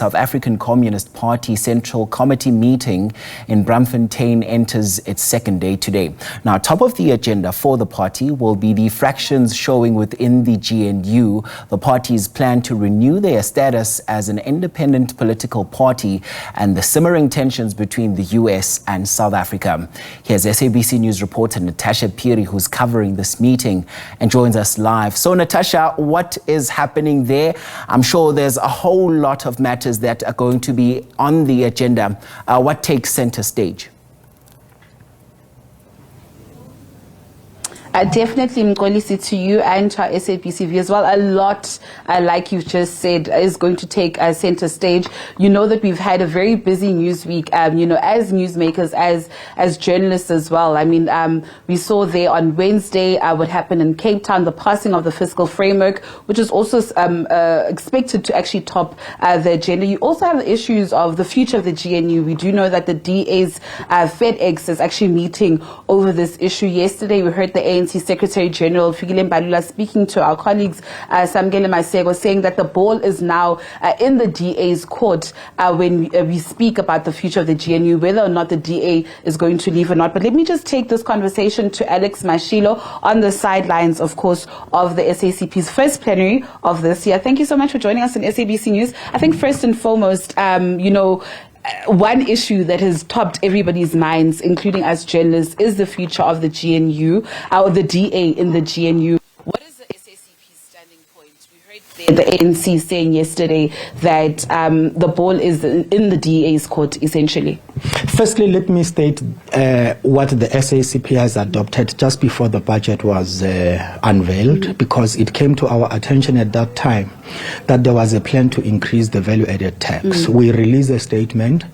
South African Communist Party Central Committee meeting in Braamfontein enters its second day today. Now, top of the agenda for the party will be the fractions showing within the GNU. The party's plan to renew their status as an independent political party and the simmering tensions between the US and South Africa. Here's SABC News reporter Natasha Phiri, who's covering this meeting and joins us live. So, Natasha, what is happening there? I'm sure there's a whole lot of matters that are going to be on the agenda. What takes center stage? Definitely, Mkolisi, to you and to our SABC viewers. Well, a lot, like you just said, is going to take center stage. You know that we've had a very busy news week, as newsmakers, as journalists as well. I mean, we saw there on Wednesday what happened in Cape Town, the passing of the fiscal framework, which is also expected to actually top the agenda. You also have the issues of the future of the GNU. We do know that the DA's FedEx is actually meeting over this issue. Yesterday, we heard the ANC Secretary General Fikile Mbalula speaking to our colleagues Samgele Masego, saying that the ball is now in the DA's court when we speak about the future of the GNU, whether or not the DA is going to leave or not. But let me just take this conversation to Alex Mashilo on the sidelines, of course, of the SACP's first plenary of this year. Thank you so much for joining us on SABC News. I think first and foremost, one issue that has topped everybody's minds, including us journalists, is the future of the GNU, or the DA in the GNU. What is the SACP's standing point? We heard the ANC saying yesterday that the ball is in the DA's court, essentially. Firstly, let me state what the SACP has adopted just before the budget was unveiled, because it came to our attention at that time that there was a plan to increase the value-added tax. We released a statement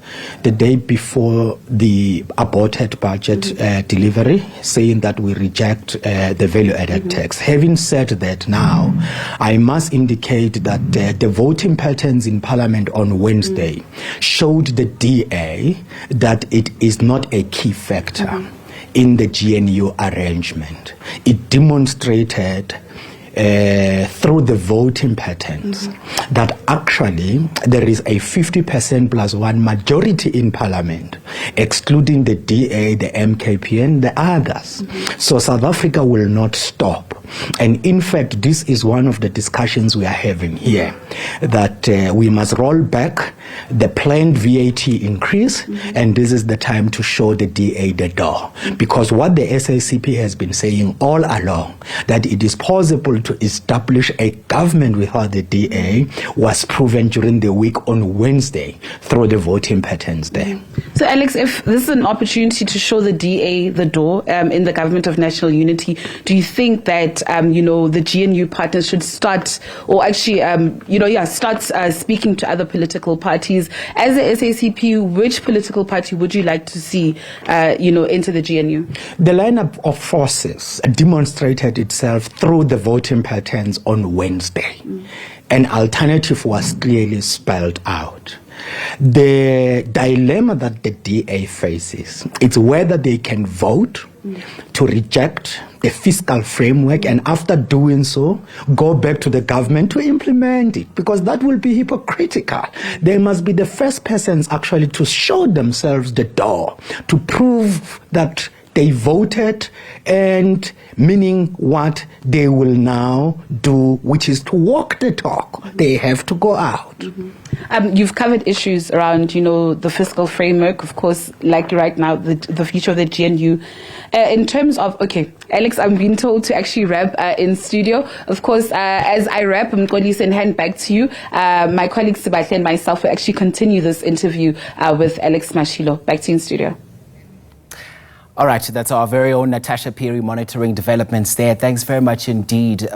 the day before the aborted budget delivery, saying that we reject the value-added tax. Having said that, now I must indicate that the voting patterns in Parliament on Wednesday showed the DA that it is not a key factor in the GNU arrangement. It demonstrated through the voting patterns that actually there is a 50% plus one majority in Parliament, excluding the DA, the MKP and the others. So South Africa will not stop. And in fact, this is one of the discussions we are having here, that we must roll back the planned VAT increase, and this is the time to show the DA the door. Because what the SACP has been saying all along, that it is possible to establish a government without the DA, was proven during the week on Wednesday through the voting patterns there. So Alex, if this is an opportunity to show the DA the door in the government of national unity, do you think that the GNU partners should start, or actually start speaking to other political parties? As the SACP, which political party would you like to see enter the GNU? The lineup of forces demonstrated itself through the voting patterns on Wednesday. An alternative was clearly spelled out. The dilemma that the DA faces, it's whether they can vote to reject the fiscal framework and after doing so, go back to the government to implement it, because that will be hypocritical. They must be the first persons actually to show themselves the door, to prove that they voted, and meaning what they will now do, which is to walk the talk. They have to go out. You've covered issues around, the fiscal framework, of course, like right now, the future of the GNU. In terms of, Alex, I'm being told to actually wrap in studio. Of course, as I wrap, I'm going to hand back to you. My colleague Sibahle and myself will actually continue this interview with Alex Mashilo. Back to you in studio. All right, that's our very own Natasha Phiri monitoring developments there. Thanks very much indeed.